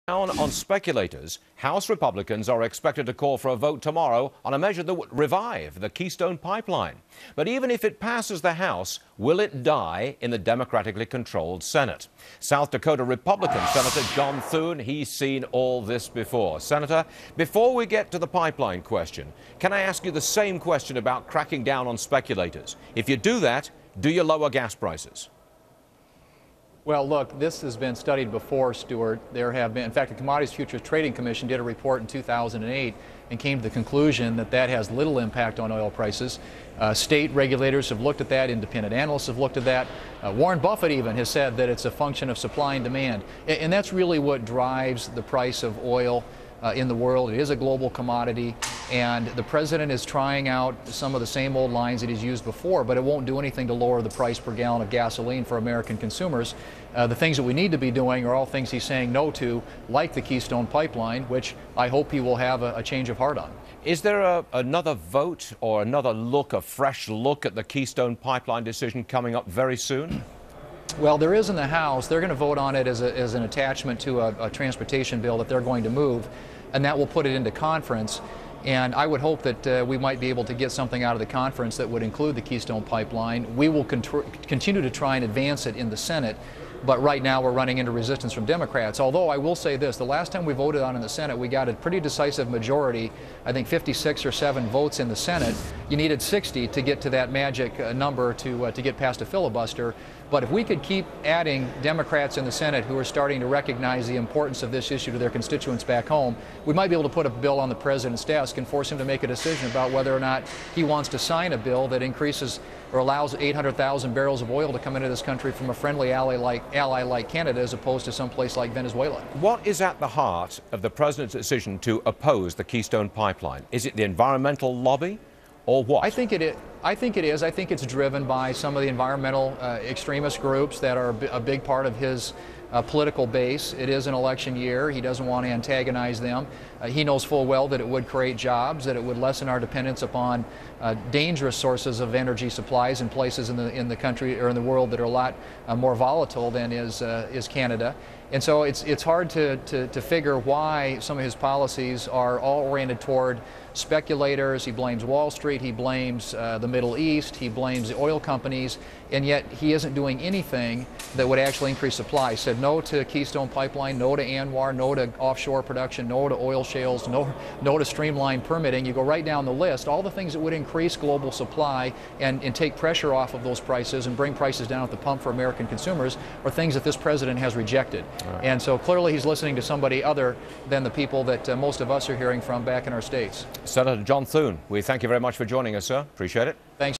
Down on speculators, House Republicans are expected to call for a vote tomorrow on a measure that would revive the Keystone Pipeline. But even if it passes the House, will it die in the democratically controlled Senate? South Dakota Republican Senator John Thune, he's seen all this before. Senator, before we get to the pipeline question, can I ask you the same question about cracking down on speculators? If you do that, do you lower gas prices? Well, look, this has been studied before, Stuart. There have been, in fact, the Commodities Futures Trading Commission did a report in 2008 and came to the conclusion that that has little impact on oil prices. State regulators have looked at that. Independent analysts have looked at that. Warren Buffett even has said that it's a function of supply and demand. And that's really what drives the price of oil in the world. It is a global commodity, and the president is trying out some of the same old lines that he's used before, but it won't do anything to lower the price per gallon of gasoline for American consumers. The things that we need to be doing are all things he's saying no to, like the Keystone Pipeline, which I hope he will have a change of heart on. Is there another vote or another look, a fresh look at the Keystone Pipeline decision coming up very soon? Well, there is in the House. They're going to vote on it as an attachment to a transportation bill that they're going to move, and that will put it into conference. And I would hope that we might be able to get something out of the conference that would include the Keystone Pipeline. We will continue to try and advance it in the Senate, but right now we're running into resistance from Democrats. Although I will say this, the last time we voted on it in the Senate, we got a pretty decisive majority, I think 56 or 7 votes in the Senate. You needed 60 to get to that magic number to get past a filibuster. But if we could keep adding Democrats in the Senate who are starting to recognize the importance of this issue to their constituents back home, we might be able to put a bill on the president's desk and force him to make a decision about whether or not he wants to sign a bill that increases or allows 800,000 barrels of oil to come into this country from a friendly ally like Canada as opposed to someplace like Venezuela. What is at the heart of the president's decision to oppose the Keystone Pipeline? Is it the environmental lobby or what? I think it is. I think it's driven by some of the environmental extremist groups that are a big part of his political base. It is an election year. He doesn't want to antagonize them. He knows full well that it would create jobs, that it would lessen our dependence upon dangerous sources of energy supplies in places in the country or in the world that are a lot more volatile than is Canada. And so it's hard to figure why some of his policies are all oriented toward speculators. He blames Wall Street, he blames the Middle East, he blames the oil companies, and yet he isn't doing anything that would actually increase supply. He said no to Keystone Pipeline, no to ANWR, no to offshore production, no to oil shales, no to streamlined permitting. You go right down the list, all the things that would increase global supply and take pressure off of those prices and bring prices down at the pump for American consumers are things that this president has rejected. Right. And so clearly he's listening to somebody other than the people that most of us are hearing from back in our states. Senator John Thune, we thank you very much for joining us, sir. Appreciate it. Thanks.